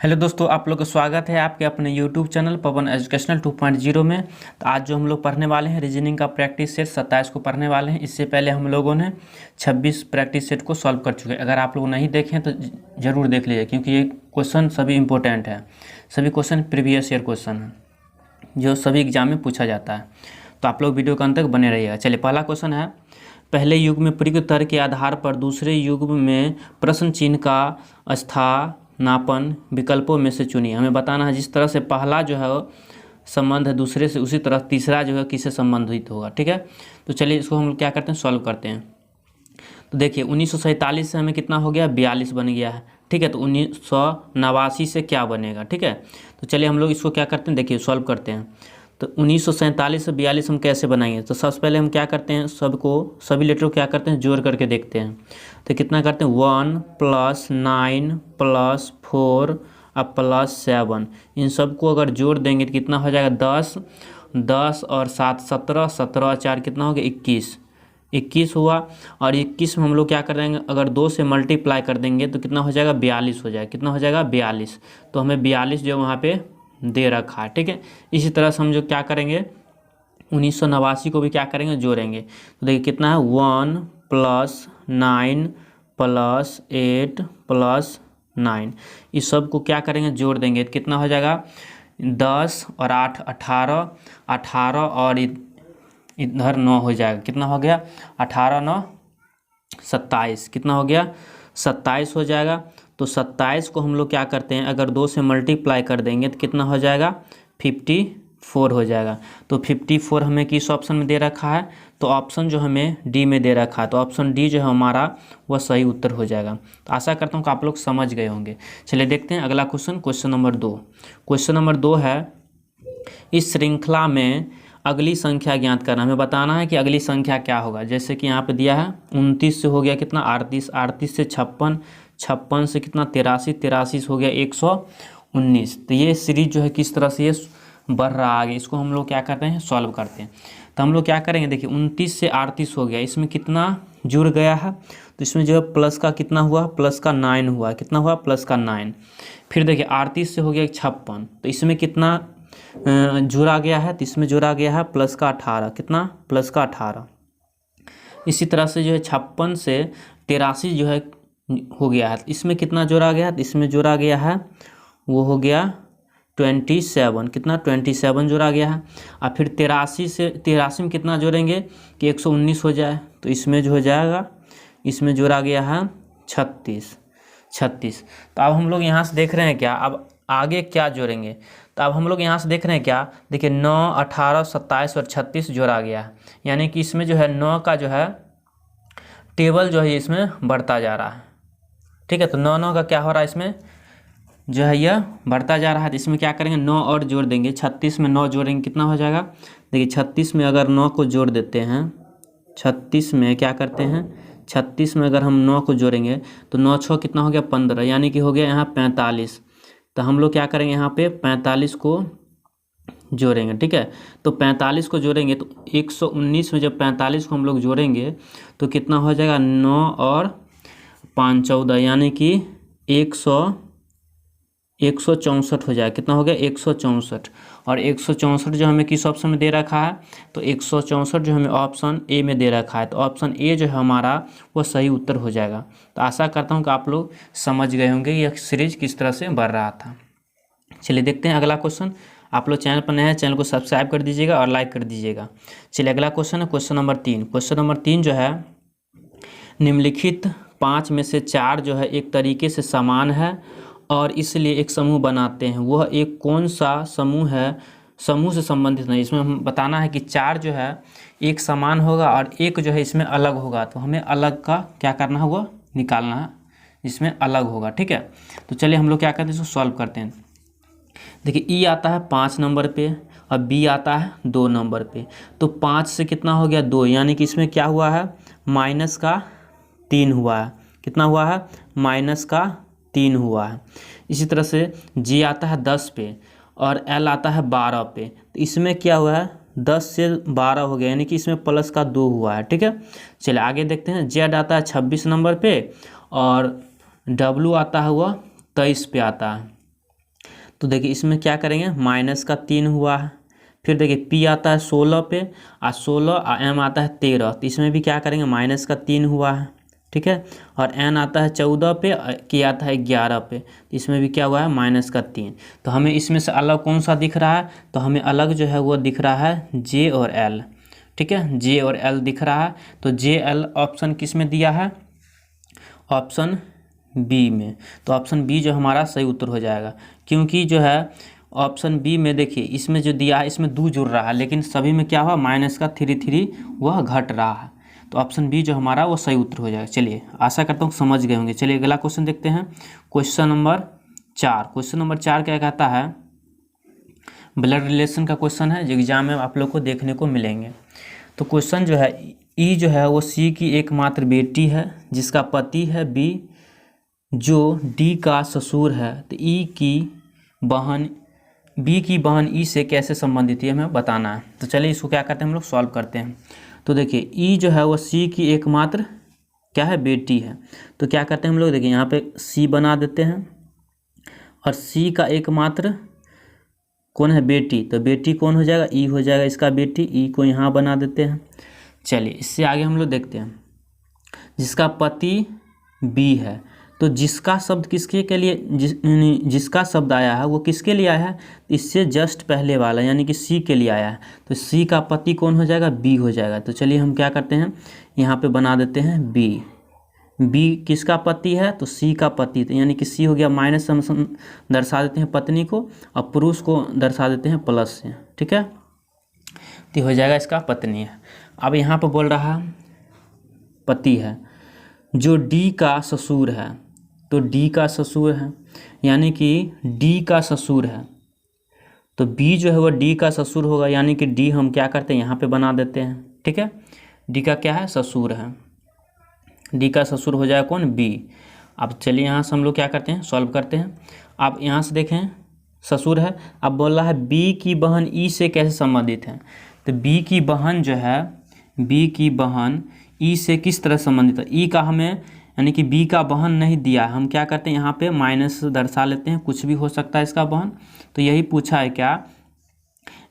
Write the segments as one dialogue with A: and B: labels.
A: Hello दोस्तों, आप लोग का स्वागत है आपके अपने यूट्यूब चैनल पवन एजुकेशनल 2.0 में। तो आज जो हम लोग पढ़ने वाले हैं रीजनिंग का प्रैक्टिस सेट 27 को पढ़ने वाले हैं। इससे पहले हम लोगों ने 26 प्रैक्टिस सेट को सॉल्व कर चुके हैं। अगर आप लोग नहीं देखें तो ज़रूर देख लीजिए, क्योंकि ये क्वेश्चन सभी इंपॉर्टेंट है। सभी क्वेश्चन प्रीवियस ईयर क्वेश्चन है जो सभी एग्जाम में पूछा जाता है। तो आप लोग वीडियो के अंत तक बने रहिएगा। चलिए, पहला क्वेश्चन है, पहले युग में प्रयुक्त तर्क के आधार पर दूसरे युग में प्रश्न चिन्ह का स्थानापन्न विकल्पों में से चुनिए। हमें बताना है जिस तरह से पहला जो है संबंध है दूसरे से, उसी तरह तीसरा जो है किससे संबंधित होगा। ठीक है, तो चलिए इसको हम क्या करते हैं, सॉल्व करते हैं। तो देखिए 1947 से हमें कितना हो गया, 42 बन गया है। ठीक है, तो 1989 से क्या बनेगा। ठीक है, तो चलिए हम लोग इसको क्या करते हैं, देखिए सॉल्व करते हैं। तो 1947 से 42 हम कैसे बनाएंगे। तो सबसे पहले हम क्या करते हैं, सभी लेटर को क्या करते हैं, जोड़ करके देखते हैं। तो कितना करते हैं, 1 + 9 + 4 अब +7, इन सबको अगर जोड़ देंगे तो कितना हो जाएगा, 10 10 और 7 17 17 और 4 कितना हो गया, 21 हुआ। और 21 में हम लोग क्या कर देंगे, अगर 2 से मल्टीप्लाई कर देंगे तो कितना हो जाएगा, 42 हो जाएगा। कितना हो जाएगा, 42। तो हमें 42 जो वहाँ पे दे रखा है। ठीक है, इसी तरह से हम जो क्या करेंगे, 1989 को भी क्या करेंगे, जोड़ेंगे। तो देखिए कितना है, 1 + 9 + 8 + 9, इस सब को क्या करेंगे, जोड़ देंगे तो कितना हो जाएगा, 10 और 8 18 18 और इधर 9 हो जाएगा। कितना हो गया, 18 9 27, कितना हो गया, 27 हो जाएगा। तो 27 को हम लोग क्या करते हैं, अगर 2 से मल्टीप्लाई कर देंगे तो कितना हो जाएगा, 54 हो जाएगा। तो 54 हमें किस ऑप्शन में दे रखा है, तो ऑप्शन जो हमें डी में दे रखा है, तो ऑप्शन डी जो है हमारा वह सही उत्तर हो जाएगा। तो आशा करता हूँ कि आप लोग समझ गए होंगे। चलिए देखते हैं अगला question, question number 2। Question number 2 है, इस श्रृंखला में अगली संख्या ज्ञात करना। हमें बताना है कि अगली संख्या क्या होगा। जैसे कि यहाँ पे दिया है 29 से हो गया कितना, 38 38 से 56 56 से कितना, 83 83 से हो गया 119। तो ये सीरीज जो है किस तरह से ये बढ़ रहा आगे, इसको हम लोग क्या करते हैं, सॉल्व करते हैं। तो हम लोग क्या करेंगे, देखिए 29 से 38 हो गया, इसमें कितना जुड़ गया है, तो इसमें जो है प्लस का कितना हुआ, प्लस का 9 हुआ। कितना हुआ, प्लस का 9। फिर देखिए 38 से हो गया 56, तो इसमें कितना जोड़ा गया है, तो इसमें जोड़ा गया है प्लस का 18। कितना, प्लस का 18। इसी तरह से जो है 56 से 83 जो है हो गया है, इसमें कितना जोड़ा गया है, तो इसमें जोड़ा गया है वो हो गया 27। कितना, 27 जोड़ा गया है। और फिर 83 में कितना जोड़ेंगे कि 119 हो जाए, तो इसमें जो हो जाएगा, इसमें जोड़ा गया है 36। तो अब हम लोग यहाँ से देख रहे हैं क्या, अब आगे क्या जोड़ेंगे। तो अब हम लोग यहाँ से देख रहे हैं क्या, देखिए 9 18 27 और 36 जोड़ा गया है, यानी कि इसमें जो है 9 का जो है टेबल जो है इसमें बढ़ता जा रहा है। ठीक है, तो 9 9 का क्या हो रहा है, इसमें जो है यह बढ़ता जा रहा है। तो इसमें क्या करेंगे, 9 और जोड़ देंगे, 36 में 9 जोड़ेंगे कितना हो जाएगा, देखिए 36 में अगर 9 को जोड़ देते हैं, 36 में क्या करते हैं, 36 में अगर हम 9 को जोड़ेंगे तो 9 6 कितना हो गया, 15, यानी कि हो गया यहाँ 45। तो हम लोग क्या करेंगे, यहाँ पे 45 को जोड़ेंगे। ठीक है, तो 45 को जोड़ेंगे तो 119 में जब 45 को हम लोग जोड़ेंगे तो कितना हो जाएगा, 9 और 5 14, यानी कि 164 हो जाएगा। कितना हो गया, 164। और 164 जो हमें किस ऑप्शन में दे रखा है, तो 164 जो हमें ऑप्शन ए में दे रखा है, तो ऑप्शन ए जो है हमारा वो सही उत्तर हो जाएगा। तो आशा करता हूँ कि आप लोग समझ गए होंगे यह सीरीज किस तरह से बढ़ रहा था। चलिए देखते हैं अगला क्वेश्चन। आप लोग चैनल पर नए हैं, चैनल को सब्सक्राइब कर दीजिएगा और लाइक कर दीजिएगा। चलिए अगला क्वेश्चन है, क्वेश्चन नंबर 3। क्वेश्चन नंबर 3 जो है, निम्नलिखित 5 में से 4 जो है एक तरीके से समान है और इसलिए एक समूह बनाते हैं, वह एक कौन सा समूह है, समूह से संबंधित नहीं। इसमें हम बताना है कि 4 जो है एक समान होगा और एक जो है इसमें अलग होगा, तो हमें अलग का क्या करना है, वो निकालना है, इसमें अलग होगा। ठीक है, तो चलिए हम लोग क्या करते हैं, इसको सॉल्व करते हैं। देखिए ई आता है 5 नंबर पे और बी आता है 2 नंबर पे, तो 5 से कितना हो गया, 2, यानी कि इसमें क्या हुआ है, माइनस का 3 हुआ है। कितना हुआ है, माइनस का 3 हुआ है। इसी तरह से जी आता है 10 पे और एल आता है 12 पे, तो इसमें क्या हुआ है, 10 से 12 हो गया, यानी कि इसमें प्लस का 2 हुआ है। ठीक है, चलिए आगे देखते हैं। जेड आता है 26 नंबर पे और डब्लू आता है वह 23 पे आता है। तो देखिए इसमें क्या करेंगे, -3 हुआ है। फिर देखिए P आता है 16 पे और 16 और M आता है 13, तो इसमें भी क्या करेंगे, -3 हुआ है, ठीक है। और N आता है 14 पे, K आता है 11 पे, तो इसमें भी क्या हुआ है, -3। तो हमें इसमें से अलग कौन सा दिख रहा है, तो हमें अलग जो है वो दिख रहा है J और L, ठीक है, J और L दिख रहा है। तो J L ऑप्शन किस में दिया है, ऑप्शन बी में। तो ऑप्शन बी जो हमारा सही उत्तर हो जाएगा, क्योंकि जो है ऑप्शन बी में देखिए इसमें जो दिया है इसमें 2 जुड़ रहा है, लेकिन सभी में क्या हुआ, -3 वह घट रहा है। तो ऑप्शन बी जो हमारा वो सही उत्तर हो जाएगा। चलिए आशा करता हूँ समझ गए होंगे। चलिए अगला क्वेश्चन देखते हैं, क्वेश्चन नंबर 4। क्वेश्चन नंबर 4 क्या कहता है, ब्लड रिलेशन का क्वेश्चन है जो एग्जाम में आप लोग को देखने को मिलेंगे। तो क्वेश्चन जो है, ई जो है वो सी की एकमात्र बेटी है जिसका पति है बी जो डी का ससुर है। तो बी की बहन ई से कैसे संबंधित है हमें बताना है। तो चलिए इसको क्या करते हैं, हम लोग सॉल्व करते हैं। तो देखिए ई जो है वो सी की एकमात्र क्या है, बेटी है। तो क्या करते हैं हम लोग, देखिए यहाँ पे सी बना देते हैं और सी का एकमात्र कौन है, बेटी। तो बेटी कौन हो जाएगा, ई हो जाएगा इसका बेटी, ई को यहाँ बना देते हैं। चलिए इससे आगे हम लोग देखते हैं, जिसका पति बी है। तो जिसका शब्द किसके के लिए, जिसका शब्द आया है वो किसके लिए आया है, इससे जस्ट पहले वाला यानी कि सी के लिए आया है। तो सी का पति कौन हो जाएगा, बी हो जाएगा। तो चलिए हम क्या करते हैं, यहाँ पे बना देते हैं बी। बी किसका पति है, तो सी का पति, तो यानी कि सी हो गया माइनस, हम दर्शा देते हैं पत्नी को, और पुरुष को दर्शा देते हैं प्लस से, ठीक है। तो हो जाएगा इसका पत्नी है। अब यहाँ पर बोल रहा पति है जो डी का ससुर है। तो डी का ससुर है यानी कि डी का ससुर है, तो बी जो है वो डी का ससुर होगा, यानी कि डी हम क्या करते हैं यहाँ पे बना देते हैं, ठीक है। डी का क्या है, ससुर है। डी का ससुर हो जाएगा कौन, बी। अब चलिए यहाँ से हम लोग क्या करते हैं, सॉल्व करते हैं। आप यहाँ से देखें ससुर है, अब बोल रहा है बी की बहन ई से कैसे संबंधित है। तो बी की बहन जो है, बी की बहन ई से किस तरह संबंधित है। ई का हमें यानी कि बी का बहन नहीं दिया, हम क्या करते हैं यहाँ पे माइनस दर्शा लेते हैं, कुछ भी हो सकता है इसका बहन। तो यही पूछा है क्या,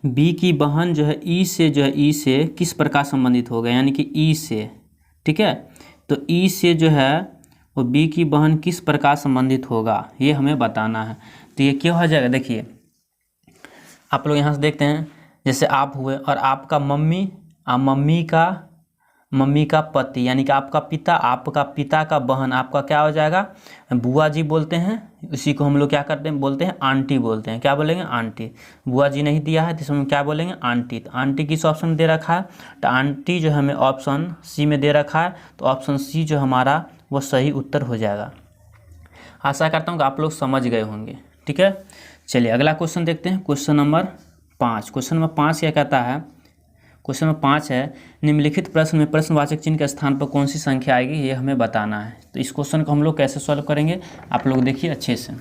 A: बी की बहन जो है ई से, जो है ई से किस प्रकार संबंधित होगा, यानी कि ई से, ठीक है। तो ई से जो है वो बी की बहन किस प्रकार संबंधित होगा ये हमें बताना है। तो ये क्या हो जाएगा, देखिए आप लोग यहाँ से देखते हैं, जैसे आप हुए और आपका मम्मी और मम्मी का पति, यानी कि आपका पिता, आपका पिता का बहन, आपका क्या हो जाएगा, बुआ जी बोलते हैं। उसी को हम लोग क्या करते हैं, बोलते हैं आंटी बोलते हैं। क्या बोलेंगे, आंटी। बुआ जी नहीं दिया है तो इसमें क्या बोलेंगे, आंटी। तो आंटी किस ऑप्शन में दे रखा है, तो आंटी जो हमें ऑप्शन सी में दे रखा है। तो ऑप्शन सी जो हमारा वो सही उत्तर हो जाएगा। आशा करता हूँ कि आप लोग समझ गए होंगे, ठीक है। चलिए अगला क्वेश्चन देखते हैं, क्वेश्चन नंबर 5। क्वेश्चन नंबर 5 क्या कहता है, क्वेश्चन नंबर 5 है, निम्नलिखित प्रश्न में प्रश्नवाचक चिन्ह के स्थान पर कौन सी संख्या आएगी ये हमें बताना है। तो इस क्वेश्चन को हम लोग कैसे सॉल्व करेंगे, आप लोग देखिए अच्छे से।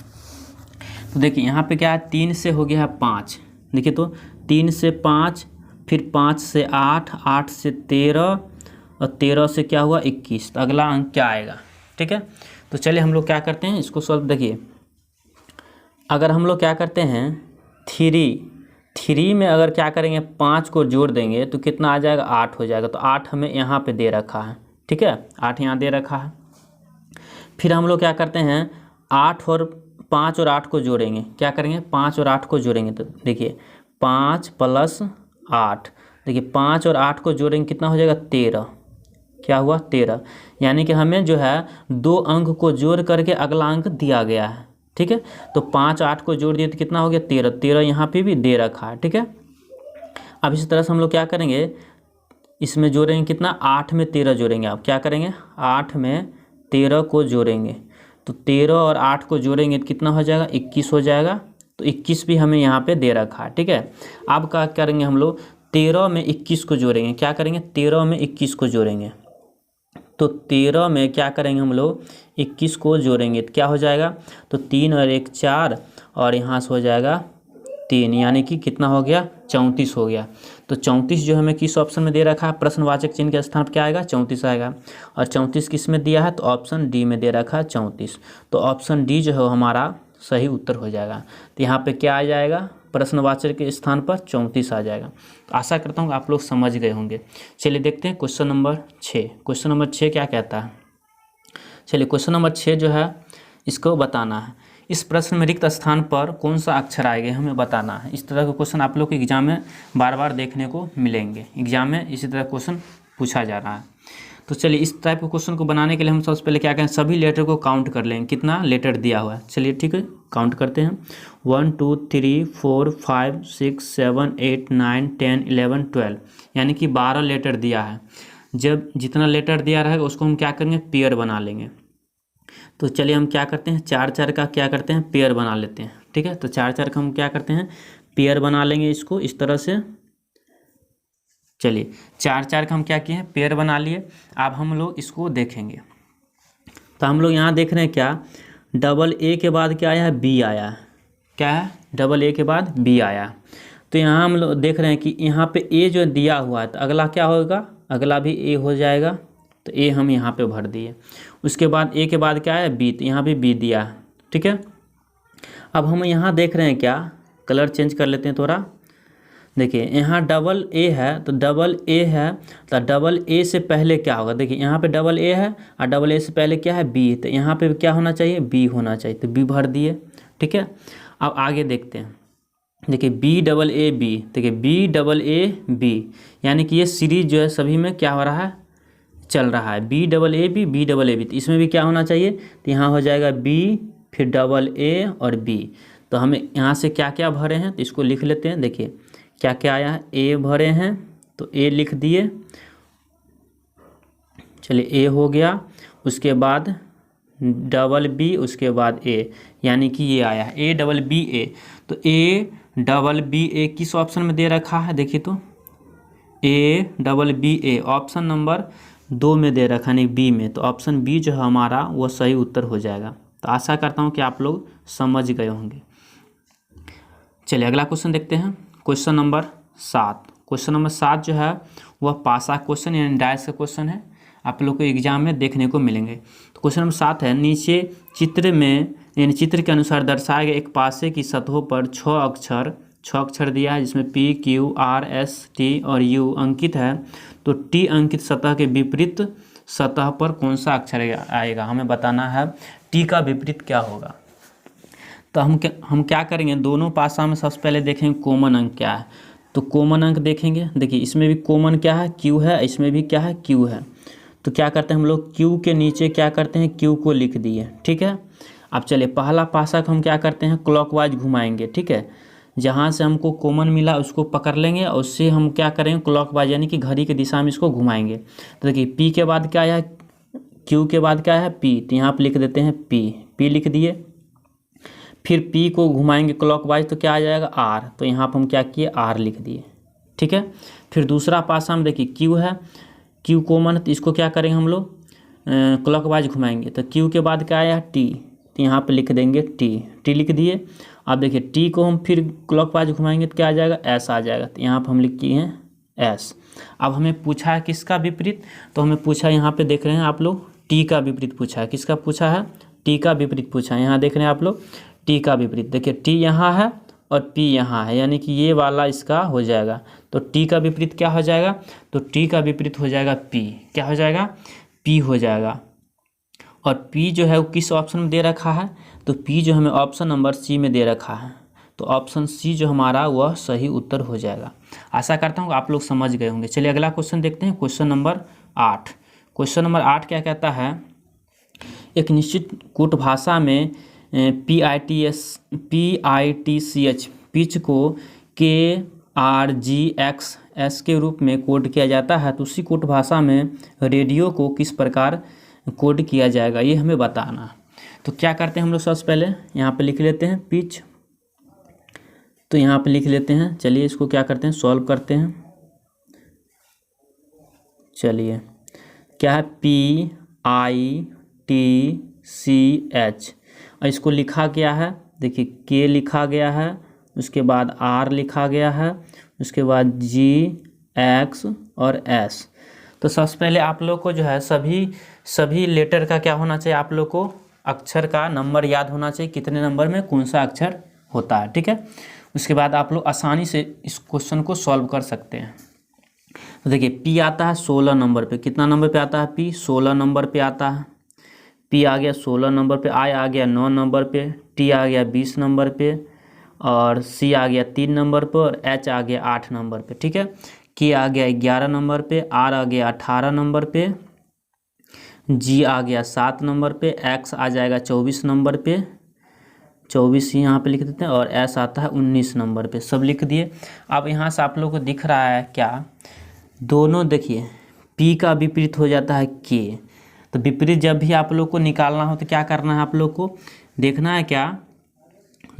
A: तो देखिए यहाँ पे क्या है, 3 से हो गया है 5, देखिए तो 3 से 5, फिर 5 से 8, 8 से 13 और 13 से क्या हुआ 21। तो अगला अंक क्या आएगा, ठीक है। तो चलिए हम लोग क्या करते हैं इसको सॉल्व। देखिए अगर हम लोग क्या करते हैं, 3 में अगर क्या करेंगे 5 को जोड़ देंगे तो कितना आ जाएगा, 8 हो जाएगा। तो 8 हमें यहाँ पे दे रखा है, ठीक है, 8 यहाँ दे रखा है। फिर हम लोग क्या करते हैं, 5 और 8 को जोड़ेंगे, क्या करेंगे 5 और 8 को जोड़ेंगे। तो देखिए 5 + 8, देखिए 5 और 8 को जोड़ेंगे कितना हो जाएगा, 13। क्या हुआ, 13। यानी कि हमें जो है 2 अंक को जोड़ करके अगला अंक दिया गया है, ठीक है। तो 5 8 को जोड़ दिए तो कितना हो गया, 13। 13 यहाँ पे भी दे रखा है, ठीक है। अब इसी तरह से हम लोग क्या करेंगे, इसमें जोड़ेंगे कितना, 8 में 13 जोड़ेंगे। आप क्या करेंगे, 8 में 13 को जोड़ेंगे। तो 13 और 8 को जोड़ेंगे तो कितना हो जाएगा, 21 हो जाएगा। तो 21 भी हमें यहाँ पे दे रखा है, ठीक है। अब क्या करेंगे हम लोग, 13 में 21 को जोड़ेंगे। क्या करेंगे, 13 में 21 को जोड़ेंगे। तो 13 में क्या करेंगे हम लोग, 21 को जोड़ेंगे तो क्या हो जाएगा, तो 3 और 1 4, और यहाँ से हो जाएगा 3, यानी कि कितना हो गया, 34 हो गया। तो 34 जो हमें किस ऑप्शन में दे रखा है, प्रश्नवाचक चिन्ह के स्थान पर क्या आएगा, 34 आएगा। और 34 किस में दिया है, तो ऑप्शन डी में दे रखा है 34। तो ऑप्शन डी जो है हमारा सही उत्तर हो जाएगा। तो यहाँ पे क्या आ जाएगा, प्रश्नवाचक के स्थान पर 34 आ जाएगा। तो आशा करता हूँ आप लोग समझ गए होंगे। चलिए देखते हैं क्वेश्चन नंबर 6। क्वेश्चन नंबर 6 क्या कहता है। चलिए क्वेश्चन नंबर 6 जो है इसको बताना है। इस प्रश्न में रिक्त स्थान पर कौन सा अक्षर आएगा हमें बताना है। इस तरह के क्वेश्चन आप लोग को एग्जाम में बार बार देखने को मिलेंगे। एग्जाम में इसी तरह क्वेश्चन पूछा जा रहा है। तो चलिए इस टाइप के क्वेश्चन को बनाने के लिए हम सबसे पहले क्या करें, सभी लेटर को काउंट कर लेंगे, कितना लेटर दिया हुआ है। चलिए ठीक है, काउंट करते हैं। 1 2 3 4 5 6 7 8 9 10 11 12, यानी कि 12 लेटर दिया है। जब जितना लेटर दिया रहेगा उसको हम क्या करेंगे, पेयर बना लेंगे। तो चलिए हम क्या करते हैं, 4 4 का क्या करते हैं, पेयर बना लेते हैं। ठीक है, तो 4 4 का हम क्या करते हैं, पेयर बना लेंगे इसको इस तरह से। चलिए 4 4 का हम क्या किए हैं, पेयर बना लिए। अब हम लोग इसको देखेंगे। तो हम लोग यहाँ देख रहे हैं क्या, डबल ए के बाद क्या आया है, बी आया है। क्या है, डबल ए के बाद बी आया। तो यहाँ हम लोग देख रहे हैं कि यहाँ पे ए जो दिया हुआ है, तो अगला क्या होगा, अगला भी ए हो जाएगा। तो ए हम यहाँ पे भर दिए। उसके बाद ए के बाद क्या है, बी, तो यहाँ भी बी दिया है। ठीक है, अब हम यहाँ देख रहे हैं क्या, कलर चेंज कर लेते हैं थोड़ा। देखिए यहाँ डबल ए है, तो डबल ए है, तो डबल ए से पहले क्या होगा, देखिए यहाँ पे डबल ए है और डबल ए से पहले क्या है, बी, तो यहाँ पे क्या होना चाहिए, बी होना चाहिए, तो बी भर दिए। ठीक है, अब आगे देखते हैं। देखिए बी डबल ए बी, देखिए बी डबल ए बी, यानी कि ये सीरीज जो है सभी में क्या हो रहा है, चल रहा है। B double A B, B double A B, तो इसमें भी क्या होना चाहिए, तो यहाँ हो जाएगा बी, फिर डबल ए और बी। तो हमें यहाँ से क्या क्या भरे हैं, तो इसको लिख लेते हैं। देखिए क्या क्या आया है, ए भरे हैं, तो ए लिख दिए। चलिए ए हो गया, उसके बाद डबल बी, उसके बाद ए, यानी कि ये आया है ए डबल बी ए। तो ए डबल बी ए किस ऑप्शन में दे रखा है, देखिए तो A double B A option number 2 में दे रखा है, बी में। तो ऑप्शन बी जो है हमारा वो सही उत्तर हो जाएगा। तो आशा करता हूँ कि आप लोग समझ गए होंगे। चलिए अगला क्वेश्चन देखते हैं, क्वेश्चन नंबर 7। क्वेश्चन नंबर 7 जो है वह पासा क्वेश्चन यानी डायस का क्वेश्चन है, आप लोग को एग्जाम में देखने को मिलेंगे। तो क्वेश्चन नंबर 7 है, नीचे चित्र में यानी चित्र के अनुसार दर्शाए गए एक पासे की सतहों पर 6 अक्षर दिया है, जिसमें P Q R S T और यू अंकित है। तो टी अंकित सतह के विपरीत सतह पर कौन सा अक्षर आएगा, हमें बताना है टी का विपरीत क्या होगा। तो हम क्या करेंगे, दोनों पासा में सबसे पहले देखेंगे कॉमन अंक क्या है। तो कॉमन अंक देखेंगे, देखिए इसमें भी कॉमन क्या है, क्यू है, इसमें भी क्या है, क्यू है। तो क्या करते हैं हम लोग, क्यू के नीचे क्या करते हैं, क्यू को लिख दिए। ठीक है, अब चलिए पहला पासा को हम क्या करते हैं, क्लॉकवाइज घुमाएंगे। ठीक है, जहाँ से हमको कॉमन मिला उसको पकड़ लेंगे और उससे हम क्या करेंगे, क्लॉकवाइज यानी कि घड़ी की दिशा में इसको घुमाएंगे। तो देखिए पी के बाद क्या आया, क्यू के बाद क्या है, पी, तो यहाँ पर लिख देते हैं पी, पी लिख दिए। फिर पी को घुमाएंगे क्लॉकवाइज तो क्या आ जाएगा, आर, तो यहाँ पर हम क्या किए, आर लिख दिए। ठीक है, फिर दूसरा पासा में देखिए क्यू है, क्यू कॉमन है, तो इसको क्या करेंगे हम लोग, क्लॉकवाइज घुमाएंगे। तो क्यू के बाद क्या आया, टी, तो यहाँ पे लिख देंगे टी, टी लिख दिए। अब देखिए टी को हम फिर क्लॉकवाइज घुमाएंगे तो क्या आ जाएगा, एस आ जाएगा, तो यहाँ पर हम लिख किए हैं एस। अब हमें पूछा है किसका विपरीत, तो हमें पूछा यहाँ पे देख रहे हैं आप लोग, टी का विपरीत पूछा है। किसका पूछा है, टी का विपरीत पूछा है। यहाँ देख रहे हैं आप लोग टी का विपरीत, देखिए टी यहाँ है और पी यहाँ है, यानी कि ये वाला इसका हो जाएगा। तो टी का विपरीत क्या हो जाएगा, तो टी का विपरीत हो जाएगा पी, क्या हो जाएगा, पी हो जाएगा। और पी जो है वो किस ऑप्शन में दे रखा है, तो पी जो हमें ऑप्शन नंबर सी में दे रखा है। तो ऑप्शन सी जो हमारा वह सही उत्तर हो जाएगा। आशा करता हूँ आप लोग समझ गए होंगे। चलिए अगला क्वेश्चन देखते हैं, क्वेश्चन नंबर 8। क्वेश्चन नंबर 8 क्या कहता है, एक निश्चित कूट भाषा में PITCH पिच को KRGXS के रूप में कोड किया जाता है। तो उसी कोड भाषा में रेडियो को किस प्रकार कोड किया जाएगा, ये हमें बताना है। तो क्या करते हैं हम लोग, सबसे पहले यहाँ पे लिख लेते हैं पिच, तो यहाँ पे लिख लेते हैं। चलिए इसको क्या करते हैं, सॉल्व करते हैं। चलिए क्या है, PITCH, और इसको लिखा गया है, देखिए के लिखा गया है, उसके बाद आर लिखा गया है, उसके बाद GX और S। तो सबसे पहले आप लोग को जो है सभी लेटर का क्या होना चाहिए, आप लोग को अक्षर का नंबर याद होना चाहिए, कितने नंबर में कौन सा अक्षर होता है, ठीक है। उसके बाद आप लोग आसानी से इस क्वेश्चन को सॉल्व कर सकते हैं। तो देखिए पी आता है 16 नंबर पे, कितना नंबर पे आता है पी, 16 नंबर पे आता है। पी आ गया 16 नंबर पे, आई आ गया 9 नंबर पे, टी आ गया 20 नंबर पे, और सी आ गया 3 नंबर पे, और एच आ गया 8 नंबर पे, ठीक है। के आ गया 11 नंबर पे, आर आ गया 18 नंबर पे, जी आ गया 7 नंबर पे, एक्स आ जाएगा 24 नंबर पे, 24 ही यहाँ पे लिख देते हैं, और एस आता है 19 नंबर पे, सब लिख दिए। अब यहाँ से आप लोगों को दिख रहा है क्या, दोनों देखिए पी का विपरीत हो जाता है के। तो विपरीत जब भी आप लोग को निकालना हो तो क्या करना है, आप लोग को देखना है क्या,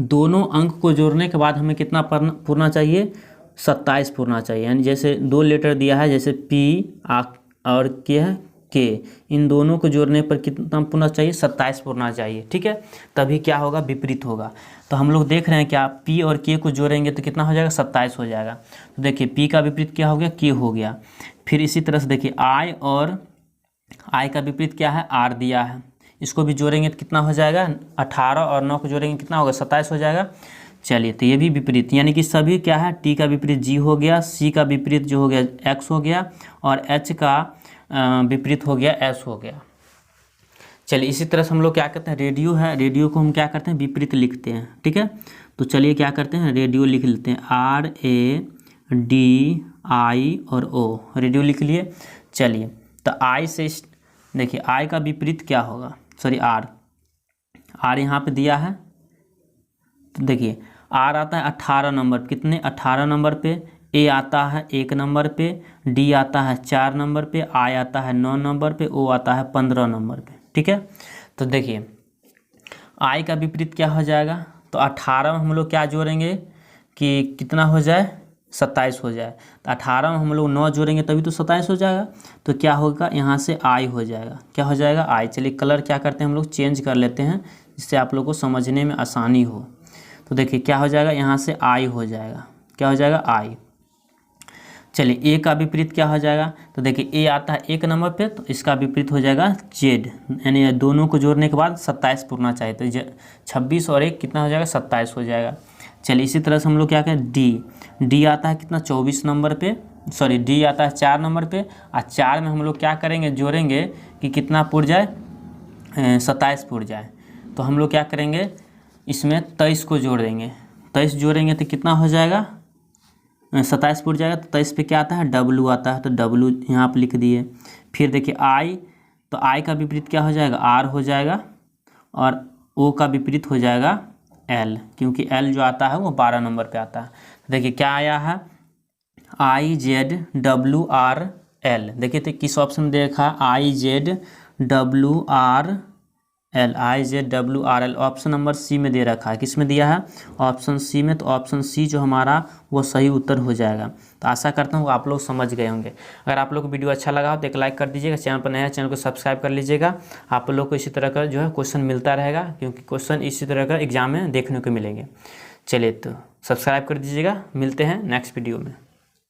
A: दोनों अंक को जोड़ने के बाद हमें कितना पूरना चाहिए, 27 पूरना चाहिए। यानी जैसे 2 लेटर दिया है, जैसे पी और के है के, इन दोनों को जोड़ने पर कितना पूरना चाहिए, 27 पूरना चाहिए, ठीक है। तभी क्या होगा, विपरीत होगा। तो हम लोग देख रहे हैं क्या, पी और के को जोड़ेंगे तो कितना हो जाएगा, 27 हो जाएगा। तो देखिए पी का विपरीत क्या हो गया, के हो गया। फिर इसी तरह से देखिए आई का विपरीत क्या है, आर दिया है, इसको भी जोड़ेंगे तो कितना हो जाएगा, 18 और 9 को जोड़ेंगे कितना होगा, 27 हो जाएगा। चलिए तो ये भी विपरीत, यानी कि सभी क्या है, टी का विपरीत जी हो गया, सी का विपरीत जो हो गया एक्स हो गया, और एच का विपरीत हो गया एस हो गया। चलिए इसी तरह से हम लोग क्या करते हैं, रेडियो है, रेडियो को हम क्या करते हैं, विपरीत लिखते हैं, ठीक है। तो चलिए क्या करते हैं, रेडियो लिख लेते हैं, RADI और ओ, रेडियो लिख लिए। चलिए तो आई से देखिए आई का विपरीत क्या होगा, सॉरी आर यहाँ पे दिया है। तो देखिए आर आता है 18 नंबर, कितने 18 नंबर पे, ए आता है 1 नंबर पे, डी आता है 4 नंबर पे, आई आता है 9 नंबर पे, ओ आता है 15 नंबर पे, ठीक है। तो देखिए आई का विपरीत क्या हो जाएगा, तो 18 में हम लोग क्या जोड़ेंगे कि कितना हो जाए, 27 हो जाए। तो 18 में हम लोग 9 जोड़ेंगे तभी तो 27 हो जाएगा। तो क्या होगा, यहाँ से आई हो जाएगा, क्या हो जाएगा, आई। चलिए कलर क्या करते हैं हम लोग, चेंज कर लेते हैं, जिससे आप लोग को समझने में आसानी हो। तो देखिए क्या हो जाएगा, यहाँ से आई हो जाएगा, क्या हो जाएगा, आई। चलिए ए का विपरीत क्या हो जाएगा, तो देखिए ए आता है 1 नंबर पे, तो इसका विपरीत हो जाएगा जेड, यानी दोनों को जोड़ने के बाद 27 पूरना चाहिए। तो 26 और 1 कितना हो जाएगा, 27 हो जाएगा। चलिए इसी तरह से हम लोग क्या करें, डी आता है कितना, 24 नंबर पे, सॉरी डी आता है 4 नंबर पे, और 4 में हम लोग क्या करेंगे, जोड़ेंगे कि कितना पुर जाए, 27 पुर जाए। तो हम लोग क्या करेंगे, इसमें 23 को जोड़ देंगे, 23 जोड़ेंगे तो कितना हो जाएगा, 27 पुर जाएगा। तो 23 पे क्या आता है, डब्लू आता है, तो डब्लू यहाँ पर लिख दिए। फिर देखिए आई, तो आई का विपरीत क्या हो जाएगा, आर हो जाएगा, और ओ का विपरीत हो जाएगा एल, क्योंकि एल जो आता है वो 12 नंबर पे आता है। देखिए क्या आया है, IZWRL, देखिए तो किस ऑप्शन में देखा, IZWRL, IZWRL option number C में दे रखा है, किस में दिया है, ऑप्शन सी में। तो ऑप्शन सी जो हमारा वो सही उत्तर हो जाएगा। तो आशा करता हूँ आप लोग समझ गए होंगे। अगर आप लोग को वीडियो अच्छा लगा हो तो एक लाइक कर दीजिएगा, चैनल पर नया है चैनल को सब्सक्राइब कर लीजिएगा। आप लोग को इसी तरह का जो है क्वेश्चन मिलता रहेगा, क्योंकि क्वेश्चन इसी तरह का एग्जाम में देखने को मिलेंगे। चलिए तो सब्सक्राइब कर दीजिएगा, मिलते हैं नेक्स्ट वीडियो में।